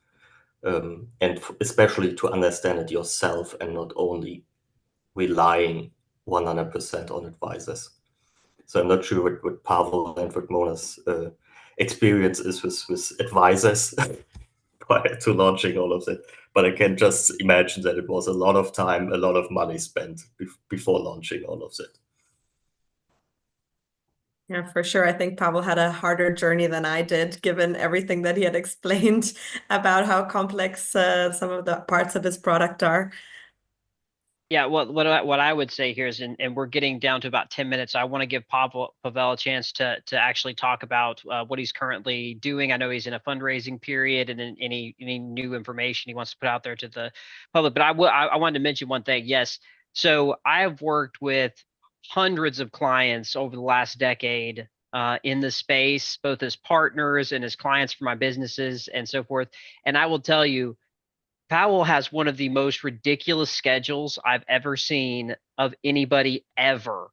and especially to understand it yourself and not only relying 100% on advisors. So I'm not sure what Pavel and what Mona's experience is with advisors prior to launching all of it, but I can just imagine that it was a lot of time, a lot of money spent before launching all of it. Yeah, for sure. I think Pavel had a harder journey than I did, given everything that he had explained about how complex some of the parts of his product are. Yeah, well, what I would say here is, and we're getting down to about 10 minutes. I want to give Pavel a chance to actually talk about what he's currently doing. I know he's in a fundraising period, and then any new information he wants to put out there to the public. But I wanted to mention one thing. Yes, so I've worked with hundreds of clients over the last decade in the space, both as partners and as clients for my businesses and so forth. And I will tell you, Powell has one of the most ridiculous schedules I've ever seen of anybody ever.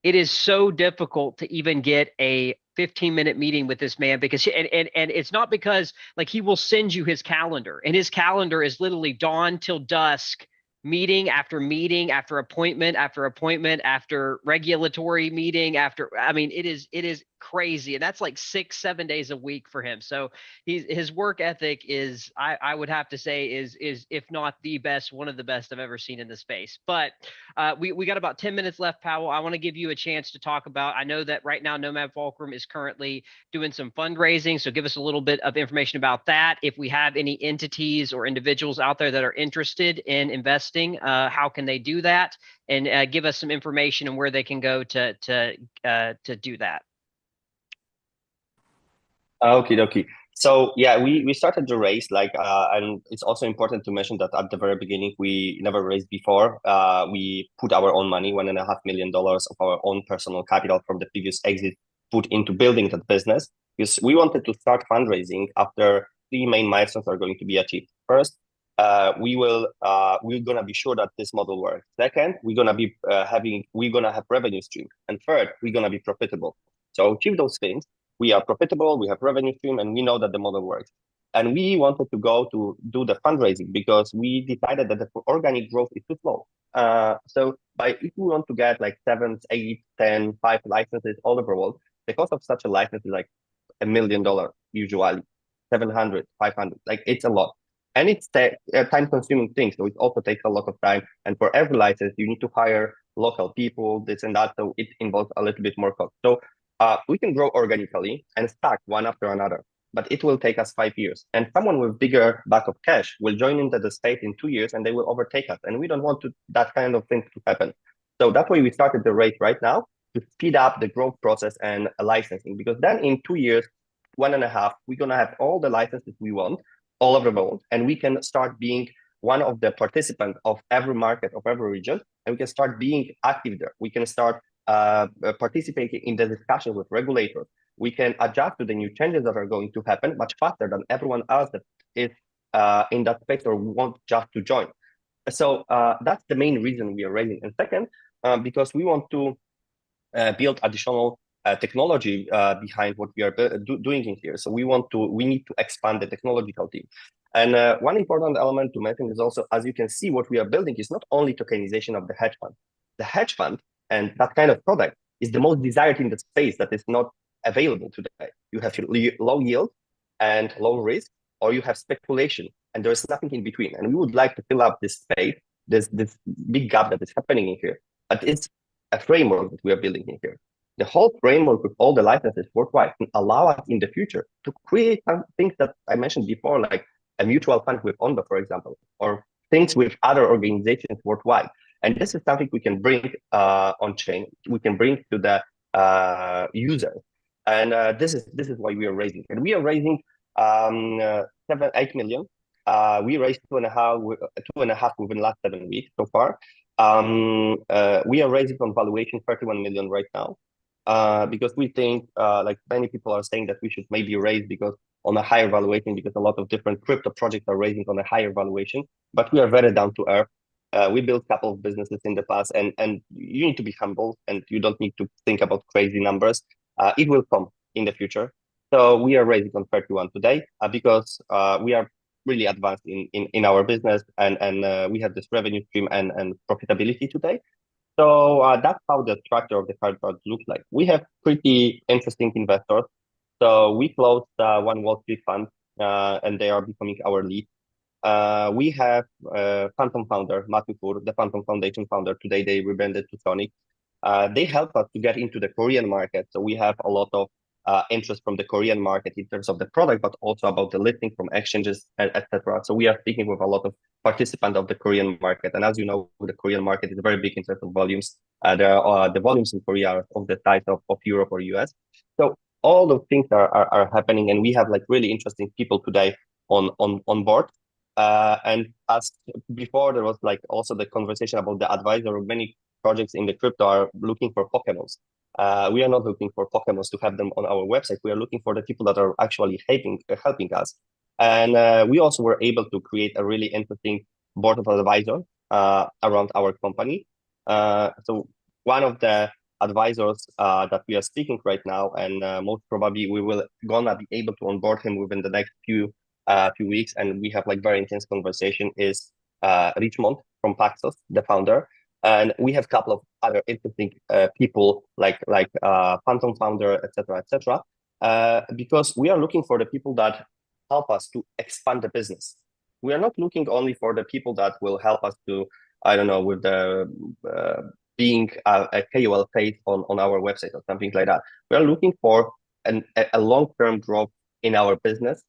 It is so difficult to even get a 15-minute meeting with this man because and it's not because like he will send you his calendar, and his calendar is literally dawn till dusk, meeting after appointment after regulatory meeting after. I mean, it is crazy, and that's like 6-7 days a week for him. So his work ethic is, I would have to say, is if not the best, one of the best I've ever seen in the space. But we got about 10 minutes left, Powell. I want to give you a chance to talk about, I know that right now Nomad Fulcrum is currently doing some fundraising, so give us a little bit of information about that. If we have any entities or individuals out there that are interested in investing, how can they do that? And give us some information on where they can go to do that. Okay. So yeah, we started the race and it's also important to mention that at the very beginning we never raised before. We put our own money, $1.5 million of our own personal capital from the previous exit, put into building that business, because we wanted to start fundraising after 3 main milestones are going to be achieved. First, we're gonna be sure that this model works. Second, we're gonna have revenue stream, and third, we're gonna be profitable. So achieve those things. We are profitable, we have revenue stream, and we know that the model works. And we wanted to go to do the fundraising because we decided that the organic growth is too slow. So if we want to get like 7, 8, 10, 5 licenses all over the world, the cost of such a license is like $1 million usually, 700, 500, like it's a lot. And it's a time-consuming thing, so it also takes a lot of time. And for every license, you need to hire local people, this and that, so it involves a little bit more cost. So we can grow organically and stack one after another, but it will take us 5 years. And someone with bigger buck of cash will join into the space in 2 years, and they will overtake us. And we don't want that kind of thing to happen. So that's why we started the race right now, to speed up the growth process and licensing. Because then in 2 years, 1.5, we're gonna have all the licenses we want all over the world, and we can start being one of the participants of every market of every region, and we can start being active there. We can start participating in the discussion with regulators. We can adjust to the new changes that are going to happen much faster than everyone else that is in that space or want just to join. So that's the main reason we are raising. And second, because we want to build additional technology behind what we are doing in here. So we need to expand the technological team. And one important element to mention is also, as you can see, what we are building is not only tokenization of the hedge fund. The hedge fund and that kind of product is the most desired in the space that is not available today. You have low yield and low risk, or you have speculation, and there is nothing in between. And we would like to fill up this space, this big gap that is happening in here. But it's a framework that we are building in here. The whole framework with all the licenses worldwide can allow us in the future to create some things that I mentioned before, like a mutual fund with Ondo, for example, or things with other organizations worldwide. And this is something we can bring on chain. We can bring to the users. And this is why we are raising. And we are raising 8 million. We raised 2.5 within the last 7 weeks so far. We are raising on valuation 31 million right now, because we think, like many people are saying, that we should maybe raise because on a higher valuation, because a lot of different crypto projects are raising on a higher valuation. But we are very down to earth. We built a couple of businesses in the past, and you need to be humble, and you don't need to think about crazy numbers. It will come in the future. So we are raising on 31 today because we are really advanced in our business, and we have this revenue stream and profitability today. So that's how the structure of the card looks like. We have pretty interesting investors. So we closed one Wall Street fund, and they are becoming our lead. We have Phantom founder, Matthew Fur, the Phantom Foundation founder. Today they rebranded to Sonic. They help us to get into the Korean market. So we have a lot of interest from the Korean market in terms of the product, but also about the listing from exchanges, etc. So we are speaking with a lot of participants of the Korean market. And as you know, the Korean market is very big in terms of volumes. The volumes in Korea are of the size of Europe or US. So all those things are happening, and we have like really interesting people today on board. And as before, there was like also the conversation about the advisor. Many projects in the crypto are looking for Pokemons. We are not looking for Pokemons to have them on our website. We are looking for the people that are actually helping us. And we also were able to create a really interesting board of advisors around our company. So one of the advisors that we are speaking right now, and most probably we will gonna be able to onboard him within the next few weeks, and we have like very intense conversation, is Richmond from Paxos, the founder. And we have a couple of other interesting people like Phantom founder, etc., because we are looking for the people that help us to expand the business. We are not looking only for the people that will help us to, I don't know, with the being a KOL face on our website or something like that. We are looking for a long-term growth in our business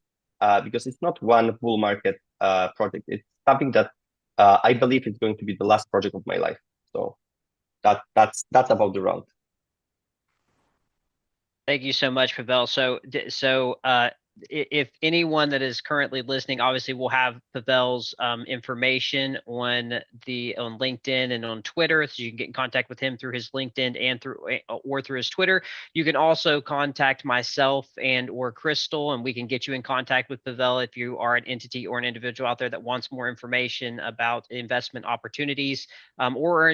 because it's not one bull market project. It's something that I believe is going to be the last project of my life. So that's about the round. Thank you so much, Pavel. So if anyone that is currently listening, obviously we'll have Pavel's information on LinkedIn and on Twitter, so you can get in contact with him through his LinkedIn and through his Twitter. You can also contact myself and or Crystal, and we can get you in contact with Pavel if you are an entity or an individual out there that wants more information about investment opportunities, or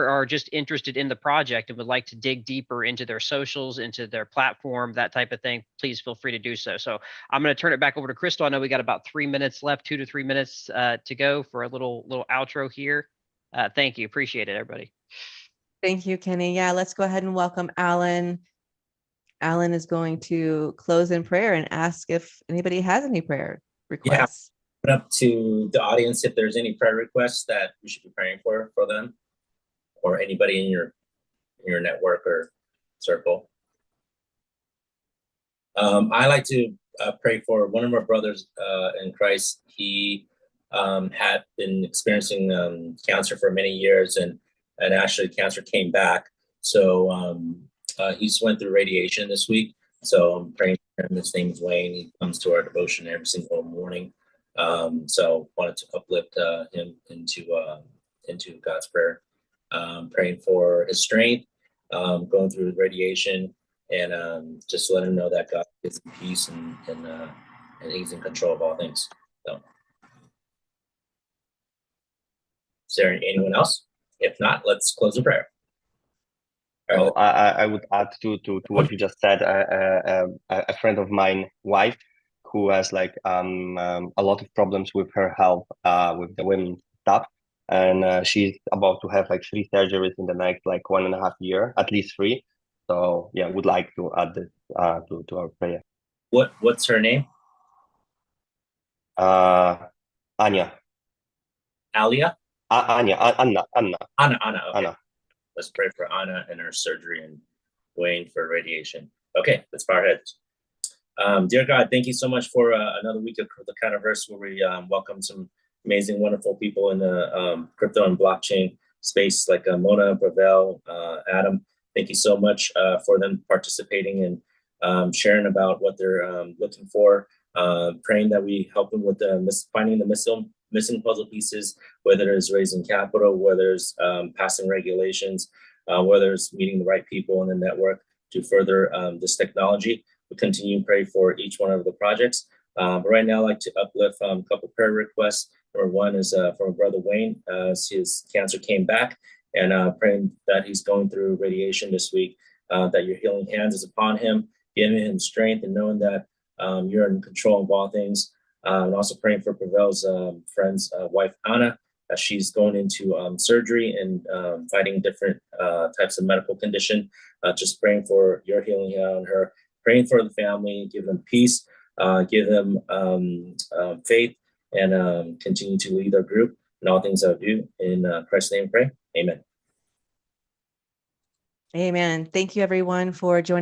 are just interested in the project and would like to dig deeper into their socials, into their platform, that type of thing. Please feel free to do so. So I'm going to turn it back over to Crystal. I know we got about 3 minutes left, 2 to 3 minutes to go for a little outro here. Thank you. Appreciate it, everybody. Thank you, Kenny. Yeah, let's go ahead and welcome Alan. Alan is going to close in prayer and ask if anybody has any prayer requests. Yeah, up to the audience if there's any prayer requests that we should be praying for them, or anybody in your network or circle. I like to pray for one of our brothers in Christ. He had been experiencing cancer for many years, and actually cancer came back. So he just went through radiation this week. So I'm praying for him. His name is Wayne. He comes to our devotion every single morning. So wanted to uplift him into God's prayer. Praying for his strength, going through radiation. And just let him know that God is in peace and he's in control of all things. So, is there anyone else? If not, let's close the prayer. Well, I would add to what you just said. A friend of mine, wife, who has like a lot of problems with her health, with the women's stuff, and she's about to have like 3 surgeries in the next like 1.5 years, at least 3. So yeah, would like to add this to our prayer. What's her name? Anya. Alia? Anya. Anna. Anna. Okay. Anna. Let's pray for Anna and her surgery, and Wayne for radiation. Okay, let's bow our heads. Dear God, thank you so much for another week of the Cryptoverse, where we welcome some amazing, wonderful people in the crypto and blockchain space, like Mona, Pavel, Adam. Thank you so much for them participating and sharing about what they're looking for. Praying that we help them with finding the missing puzzle pieces, whether it's raising capital, whether it's passing regulations, whether it's meeting the right people in the network to further this technology. we continue to pray for each one of the projects. But right now, I'd like to uplift a couple prayer requests. Number one is from brother Wayne, as his cancer came back, and praying that he's going through radiation this week, that your healing hands is upon him, giving him strength and knowing that you're in control of all things. And also praying for Pavel's friend's wife, Anna, as she's going into surgery and fighting different types of medical condition. Just praying for your healing on her, praying for the family, give them peace, give them faith, and continue to lead our group in all things I do. In Christ's name, pray. Amen. Amen. Thank you, everyone, for joining